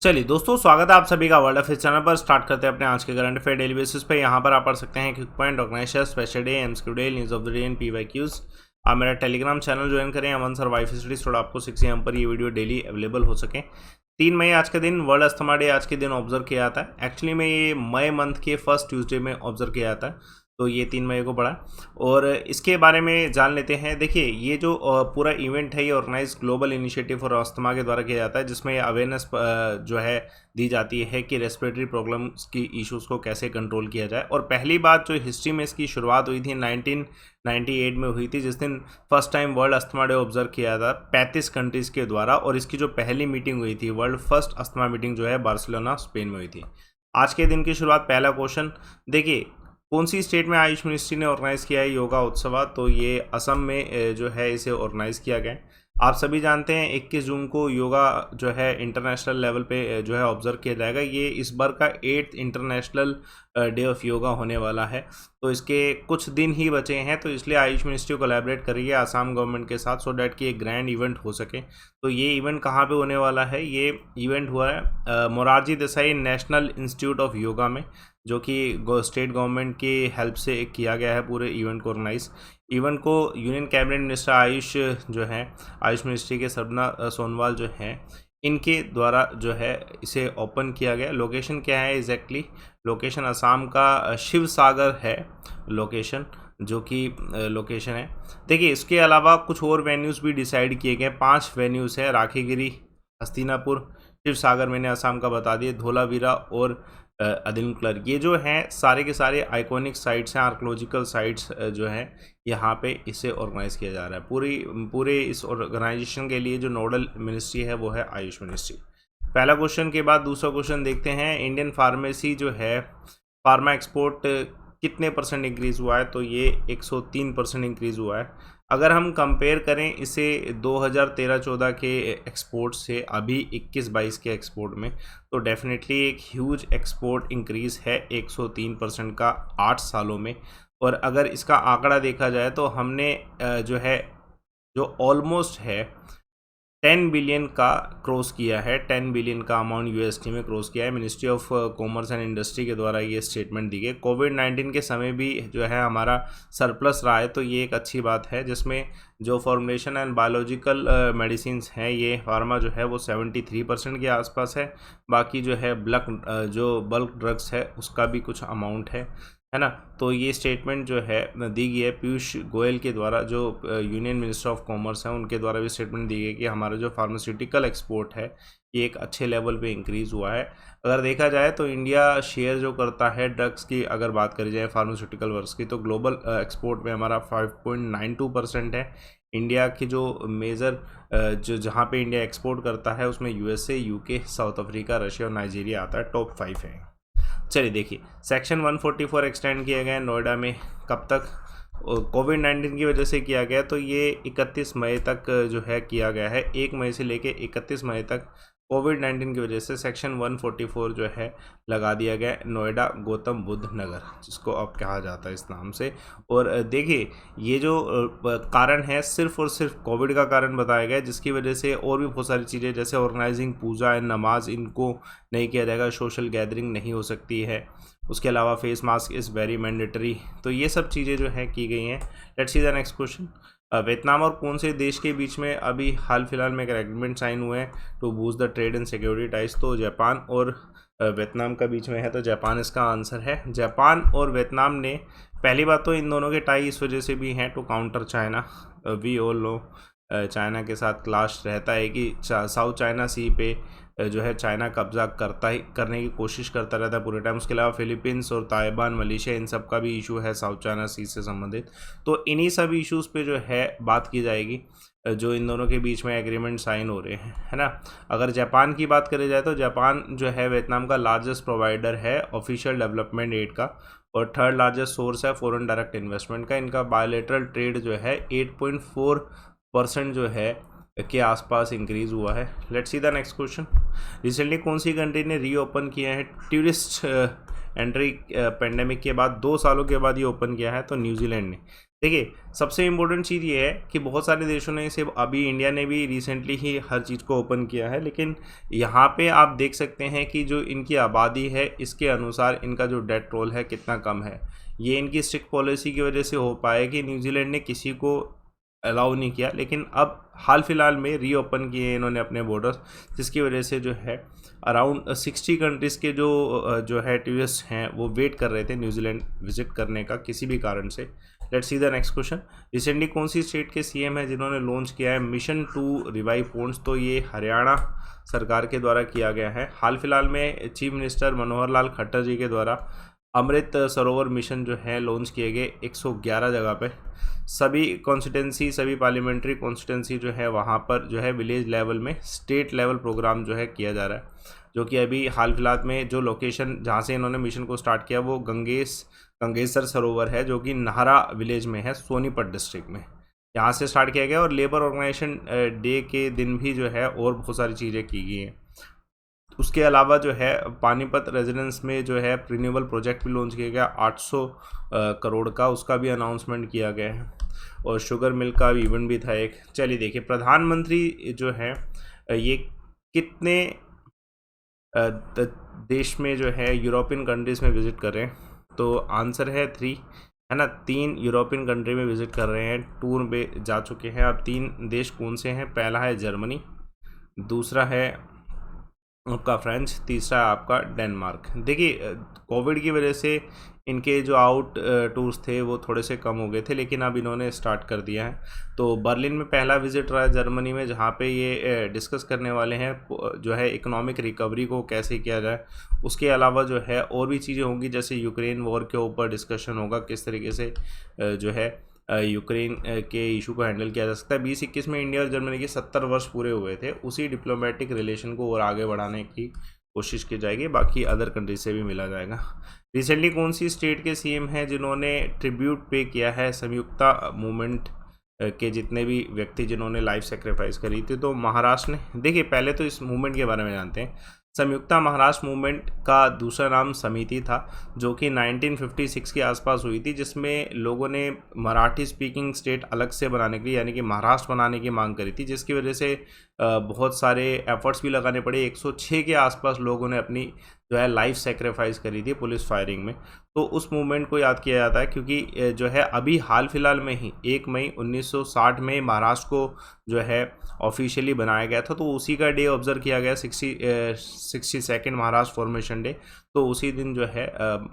चलिए दोस्तों, स्वागत है आप सभी का वर्ल्ड अफेयर्स चैनल पर। स्टार्ट करते हैं अपने आज के करंट अफेयर डेली बेसिस पे। यहाँ पर आप पढ़ सकते हैं quick point, organiser, special day, MCQ day, news of the day and PYQs. आप मेरा टेलीग्राम चैनल ज्वाइन करें, अमन सर वाइफ स्टडीज, थोड़ा आपको सीखिए यहाँ पर ये वीडियो डेली अवेलेबल हो सके। 3 मई आज के दिन वर्ल्ड अस्थमा डे आज के दिन ऑब्जर्व किया जाता है। एक्चुअली में ये मई मंथ के फर्स्ट ट्यूसडे में ऑब्जर्व किया जाता है, तो ये 3 मई को पड़ा। और इसके बारे में जान लेते हैं। देखिए, ये जो पूरा इवेंट है ये organise global initiative for asthma के द्वारा किया जाता है, जिसमें अवेयरनेस जो है दी जाती है कि रेस्पिरेटरी प्रॉब्लम्स की इश्यूज़ को कैसे कंट्रोल किया जाए। और पहली बात जो हिस्ट्री में इसकी शुरुआत हुई थी 1998 में हुई थी, जिस दिन first time world asthma day observe किया था 35 कंट्रीज़ के द्वारा। और इसकी जो पहली मीटिंग हुई थी, वर्ल्ड फर्स्ट अस्थमा मीटिंग जो है बार्सिलोना स्पेन में हुई थी। आज के दिन की शुरुआत, पहला क्वेश्चन देखिए, कौन सी स्टेट में आयुष मिनिस्ट्री ने ऑर्गेनाइज किया है योगा उत्सव? तो ये असम में जो है इसे ऑर्गेनाइज किया गया है। आप सभी जानते हैं 21 जून को योगा जो है इंटरनेशनल लेवल पे जो है ऑब्जर्व किया जाएगा। ये इस बार का 8th international day of yoga होने वाला है, तो इसके कुछ दिन ही बचे हैं, तो इसलिए आयुष मिनिस्ट्री कोलैबोरेट कर रही है आसाम गवर्नमेंट के साथ, सो डैट कि एक ग्रैंड इवेंट हो सके। तो ये इवेंट कहाँ पे होने वाला है? ये इवेंट हुआ है Morarji Desai national institute of yoga में, जो कि स्टेट गवर्नमेंट की हेल्प से किया गया है पूरे इवेंट को ऑर्गेनाइज। इवेंट को यूनियन कैबिनेट मिनिस्टर आयुष जो है, आयुष मिनिस्ट्री के सरना सोनवाल जो हैं, इनके द्वारा जो है इसे ओपन किया गया। लोकेशन क्या है एग्जैक्टली? लोकेशन असम का शिव सागर है लोकेशन, जो कि लोकेशन है। देखिए, इसके अलावा कुछ और वेन्यूज़ भी डिसाइड किए गए। 5 वेन्यूज़ है, राखीगिरी, हस्तिनापुर, शिव सागर मैंने असम का बता दिए, धोलावीरा और अदिनकुलर। ये जो हैं सारे के सारे आइकॉनिक साइट्स हैं, आर्कोलॉजिकल साइट्स जो हैं, यहाँ पे इसे ऑर्गेनाइज किया जा रहा है। पूरे इस ऑर्गेनाइजेशन के लिए जो नोडल मिनिस्ट्री है वो है आयुष मिनिस्ट्री। पहला क्वेश्चन के बाद दूसरा क्वेश्चन देखते हैं। इंडियन फार्मेसी जो है, फार्मा एक्सपोर्ट कितने % इंक्रीज़ हुआ है? तो ये 103% इंक्रीज़ हुआ है। अगर हम कंपेयर करें इसे 2013-14 के एक्सपोर्ट से अभी 21-22 के एक्सपोर्ट में, तो डेफिनेटली एक ह्यूज एक्सपोर्ट इंक्रीज़ है 103% का 8 सालों में। और अगर इसका आंकड़ा देखा जाए तो हमने जो ऑलमोस्ट है 10 बिलियन का क्रॉस किया है। 10 बिलियन का अमाउंट यूएसडी में क्रॉस किया है। Ministry of commerce and industry के द्वारा ये स्टेटमेंट दी गई। कोविड-19 के समय भी जो है हमारा सरप्लस रहा है, तो ये एक अच्छी बात है, जिसमें जो फॉर्मुलेशन एंड बायोलॉजिकल मेडिसिन्स हैं, ये फार्मा जो है वो 73% के आसपास है। बाकी जो है बल्क ड्रग्स है उसका भी कुछ अमाउंट है ना। तो ये स्टेटमेंट जो है दी गई है पीयूष गोयल के द्वारा, जो यूनियन मिनिस्टर ऑफ कॉमर्स हैं, उनके द्वारा भी स्टेटमेंट दी गई कि हमारा जो फार्मास्यूटिकल एक्सपोर्ट है ये एक अच्छे लेवल पे इंक्रीज़ हुआ है। अगर देखा जाए तो इंडिया शेयर जो करता है ड्रग्स की, अगर बात करी जाए फार्मास्यूटिकल वर्क्स की, तो ग्लोबल एक्सपोर्ट में हमारा 5.92% है। इंडिया की जो मेजर जहाँ पे इंडिया एक्सपोर्ट करता है उसमें USA, UK, south Africa, Russia और नाइजीरिया आता है, टॉप 5 है। चलिए देखिए, सेक्शन 144 एक्सटेंड किया गया है नोएडा में। कब तक? कोविड-19 की वजह से किया गया, तो ये 31 मई तक जो है किया गया है। 1 मई से लेके 31 मई तक कोविड-19 की वजह से सेक्शन 144 जो है लगा दिया गया है नोएडा गौतम बुद्ध नगर, जिसको अब कहा जाता है इस नाम से। और देखिए, ये जो कारण है सिर्फ और सिर्फ कोविड का कारण बताया गया है, जिसकी वजह से और भी बहुत सारी चीज़ें जैसे ऑर्गेनाइजिंग पूजा एंड नमाज, इनको नहीं किया जाएगा, सोशल गैदरिंग नहीं हो सकती है। उसके अलावा face mask is very mandatory. तो ये सब चीज़ें जो है की गई हैं। Let's see the next question. Vietnam और कौन से देश के बीच में अभी हाल फिलहाल में एक एग्रीमेंट साइन हुए हैं to boost the trade and security ties? तो जापान और वियतनाम का बीच में है, तो जापान इसका आंसर है। जापान और वियतनाम ने, पहली बात तो इन दोनों के टाई इस वजह से भी हैं to counter China. We all know China के साथ क्लाश रहता है कि साउथ चाइना सी पे जो है चाइना कब्जा करने की कोशिश करता रहता है पूरे टाइम। उसके अलावा फिलीपींस और ताइवान, मलेशिया, इन सब का भी इशू है साउथ चाइना सी से संबंधित। तो इन्हीं सब इश्यूज़ पे जो है बात की जाएगी, जो इन दोनों के बीच में एग्रीमेंट साइन हो रहे हैं, है ना। अगर जापान की बात करी जाए तो जापान जो है वियतनाम का लार्जेस्ट प्रोवाइडर है ऑफिशियल डेवलपमेंट एड का, और 3rd लार्जेस्ट सोर्स है फॉरेन डायरेक्ट इन्वेस्टमेंट का। इनका बायलैटरल ट्रेड जो है 8.4% जो है के आसपास इंक्रीज़ हुआ है। Let's see the next question. Recently कौन सी कंट्री ने रीओपन किया है टूरिस्ट एंट्री पेंडेमिक के बाद 2 सालों के बाद ये ओपन किया है, तो न्यूजीलैंड ने। देखिए सबसे इम्पोर्टेंट चीज़ ये है कि बहुत सारे देशों ने इसे, अभी इंडिया ने भी रिसेंटली ही हर चीज़ को ओपन किया है, लेकिन यहाँ पे आप देख सकते हैं कि जो इनकी आबादी है इसके अनुसार इनका जो डेथ रोल है कितना कम है। ये इनकी स्ट्रिक्ट पॉलिसी की वजह से हो पाया कि न्यूजीलैंड ने किसी को अलाउ नहीं किया, लेकिन अब हाल फिलहाल में रीओपन किए इन्होंने अपने बॉर्डर्स, जिसकी वजह से जो है अराउंड 60 कंट्रीज़ के जो है टूरिस्ट हैं वो वेट कर रहे थे न्यूजीलैंड विजिट करने का किसी भी कारण से। Let's see the next question. Recently कौन सी स्टेट के सीएम है जिन्होंने लॉन्च किया है मिशन टू रिवाइव पोन्ड्स? तो ये हरियाणा सरकार के द्वारा किया गया है। हाल फिलहाल में चीफ मिनिस्टर मनोहर लाल खट्टर जी के द्वारा अमृत सरोवर मिशन जो है लॉन्च किए गए 111 जगह पे। सभी कॉन्स्टिटेंसी, सभी पार्लियामेंट्री कॉन्स्टिटेंसी जो है वहाँ पर जो है विलेज लेवल में स्टेट लेवल प्रोग्राम जो है किया जा रहा है, जो कि अभी हाल फिलहाल में जो लोकेशन जहाँ से इन्होंने मिशन को स्टार्ट किया वो गंगेसर सरोवर है, जो कि नाहरा विलेज में है, सोनीपत डिस्ट्रिक्ट में। यहाँ से स्टार्ट किया गया और लेबर ऑर्गेनाइजेशन डे के दिन भी जो है और बहुत सारी चीज़ें की गई हैं। उसके अलावा जो है पानीपत रेजिडेंस में जो है रिन्यूएबल प्रोजेक्ट भी लॉन्च किया गया 800 करोड़ का, उसका भी अनाउंसमेंट किया गया है। और शुगर मिल का भी इवेंट भी था एक। चलिए देखिए प्रधानमंत्री जो है ये कितने देश में जो है यूरोपियन कंट्रीज़ में विज़िट कर रहे हैं? तो आंसर है 3, है ना। 3 यूरोपियन कंट्री में विज़िट कर रहे हैं, टूर पे जा चुके हैं। अब 3 देश कौन से हैं? पहला है जर्मनी, दूसरा है आपका फ्रेंच, तीसरा है आपका डेनमार्क। देखिए कोविड की वजह से इनके जो आउट टूर्स थे वो थोड़े से कम हो गए थे, लेकिन अब इन्होंने स्टार्ट कर दिया है। तो बर्लिन में पहला विजिट रहा है जर्मनी में, जहाँ पे ये डिस्कस करने वाले हैं जो है इकोनॉमिक रिकवरी को कैसे किया जाए। उसके अलावा जो है और भी चीज़ें होंगी, जैसे यूक्रेन वॉर के ऊपर डिस्कशन होगा, किस तरीके से जो है यूक्रेन के इशू को हैंडल किया जा सकता है। 2021 में इंडिया और जर्मनी के 70 वर्ष पूरे हुए थे, उसी डिप्लोमेटिक रिलेशन को और आगे बढ़ाने की कोशिश की जाएगी, बाकी अदर कंट्री से भी मिला जाएगा। रिसेंटली कौन सी स्टेट के सीएम हैं जिन्होंने ट्रिब्यूट पे किया है संयुक्ता मूवमेंट के जितने भी व्यक्ति जिन्होंने लाइफ सेक्रीफाइस करी थी? तो महाराष्ट्र ने। देखिए पहले तो इस मूवमेंट के बारे में जानते हैं। संयुक्ता महाराष्ट्र मूवमेंट का दूसरा नाम समिति था, जो कि 1956 के आसपास हुई थी, जिसमें लोगों ने मराठी स्पीकिंग स्टेट अलग से बनाने के लिए, यानी कि महाराष्ट्र बनाने की मांग करी थी, जिसकी वजह से बहुत सारे एफर्ट्स भी लगाने पड़े। 106 के आसपास लोगों ने अपनी जो है लाइफ सेक्रीफाइस करी थी पुलिस फायरिंग में। तो उस मूवमेंट को याद किया जाता है, क्योंकि जो है अभी हाल फिलहाल में ही 1 मई 1960 में महाराष्ट्र को जो है ऑफिशियली बनाया गया था, तो उसी का डे ऑब्जर्व किया गया 62nd महाराष्ट्र फॉर्मेशन डे। तो उसी दिन जो है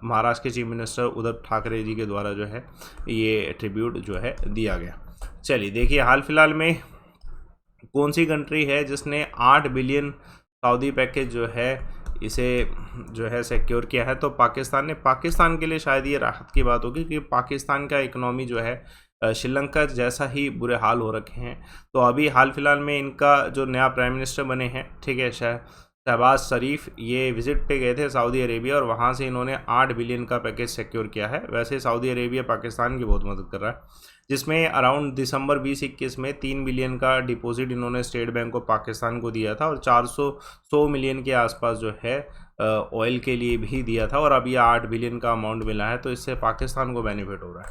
महाराष्ट्र के चीफ मिनिस्टर उद्धव ठाकरे जी के द्वारा जो है ये ट्रिब्यूट जो है दिया गया। चलिए देखिए हाल फिलहाल में कौन सी कंट्री है जिसने 8 बिलियन सऊदी पैकेज जो है इसे जो है सिक्योर किया है? तो पाकिस्तान ने। पाकिस्तान के लिए शायद ये राहत की बात होगी, क्योंकि पाकिस्तान का इकोनॉमी जो है श्रीलंका जैसा ही बुरे हाल हो रखे हैं। तो अभी हाल फिलहाल में इनका जो नया प्राइम मिनिस्टर बने हैं, ठीक है, शहबाज शरीफ, ये विजिट पे गए थे सऊदी अरेबिया, और वहाँ से इन्होंने 8 बिलियन का पैकेज सिक्योर किया है। वैसे सऊदी अरेबिया पाकिस्तान की बहुत मदद कर रहा है, जिसमें अराउंड दिसंबर 2021 में 3 बिलियन का डिपॉजिट इन्होंने स्टेट बैंक ऑफ पाकिस्तान को दिया था, और 400 मिलियन के आसपास जो है ऑयल के लिए भी दिया था, और अब ये 8 बिलियन का अमाउंट मिला है, तो इससे पाकिस्तान को बेनिफिट हो रहा है।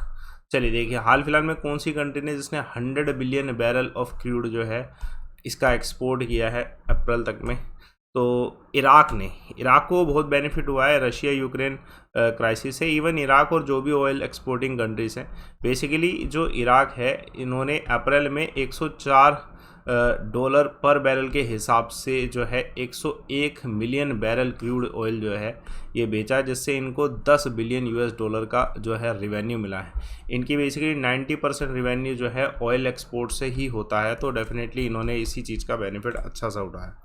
चलिए देखिए हाल फिलहाल में कौन सी कंट्री ने जिसने 100 बिलियन बैरल ऑफ क्रूड जो है इसका एक्सपोर्ट किया है अप्रैल तक में? तो इराक ने। इराक को बहुत बेनिफिट हुआ है रशिया यूक्रेन क्राइसिस से। इवन इराक और जो भी ऑयल एक्सपोर्टिंग कंट्रीज़ हैं, बेसिकली जो इराक है, इन्होंने अप्रैल में $104 पर बैरल के हिसाब से जो है 101 मिलियन बैरल क्रूड ऑयल जो है ये बेचा, जिससे इनको $10 बिलियन का जो है रिवेन्यू मिला है। इनकी बेसिकली 90% रिवेन्यू जो है ऑयल एक्सपोर्ट से ही होता है, तो डेफिनेटली इन्होंने इसी चीज़ का बेनिफिट अच्छा सा उठाया।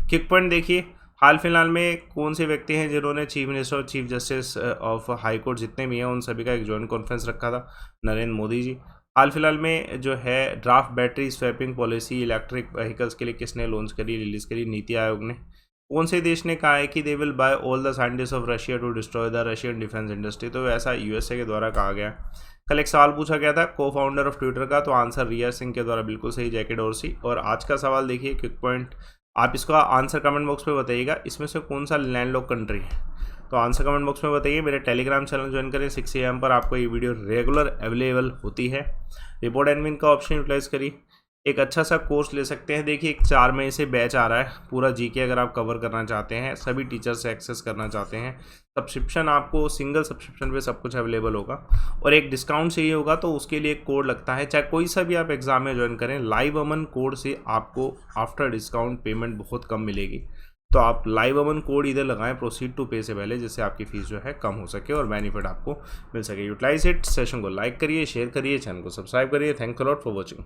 किक पॉइंट देखिए हाल फिलहाल में कौन से व्यक्ति हैं जिन्होंने चीफ मिनिस्टर और chief justice of high court जितने भी हैं उन सभी का एक जॉइंट कॉन्फ्रेंस रखा था? नरेंद्र मोदी जी। हाल फिलहाल में जो है draft battery swapping policy electric vehicles के लिए किसने लॉन्च करी, रिलीज़ करी? नीति आयोग ने। कौन से देश ने कहा है कि they will buy all the scientist of Russia to destroy the Russian defence industry? तो ऐसा यूएसए के द्वारा कहा गया। कल एक सवाल पूछा गया था को फाउंडर ऑफ ट्विटर का, तो आंसर रिया सिंह के द्वारा बिल्कुल सही, जैकी डोर्सी। और आज का सवाल देखिए क्विक पॉइंट आप इसका आंसर कमेंट बॉक्स में बताइएगा इसमें से कौन सा लैंडलॉक कंट्री है। तो आंसर कमेंट बॉक्स में बताइए। मेरे टेलीग्राम चैनल ज्वाइन करें, 6 AM पर आपको ये वीडियो रेगुलर अवेलेबल होती है। रिपोर्ट एडमिन का ऑप्शन यूटिलाइज करिए, एक अच्छा सा कोर्स ले सकते हैं। देखिए, एक 4 मई से बैच आ रहा है, पूरा जीके अगर आप कवर करना चाहते हैं, सभी टीचर से एक्सेस करना चाहते हैं, सब्सक्रिप्शन आपको सिंगल सब्सक्रिप्शन पे सब कुछ अवेलेबल होगा और एक डिस्काउंट चाहिए होगा तो उसके लिए एक कोड लगता है। चाहे कोई सा भी आप एग्जाम में ज्वाइन करें, लाइव अमन कोड से आपको आफ्टर डिस्काउंट पेमेंट बहुत कम मिलेगी। तो आप लाइव अमन कोड इधर लगाएं प्रोसीड टू पे से पहले, जिससे आपकी फीस जो है कम हो सके और बेनिफिट आपको मिल सके। Utilise it. सेशन को लाइक करिए, शेयर करिए, चैनल को सब्सक्राइब करिए। Thanks a lot for watching.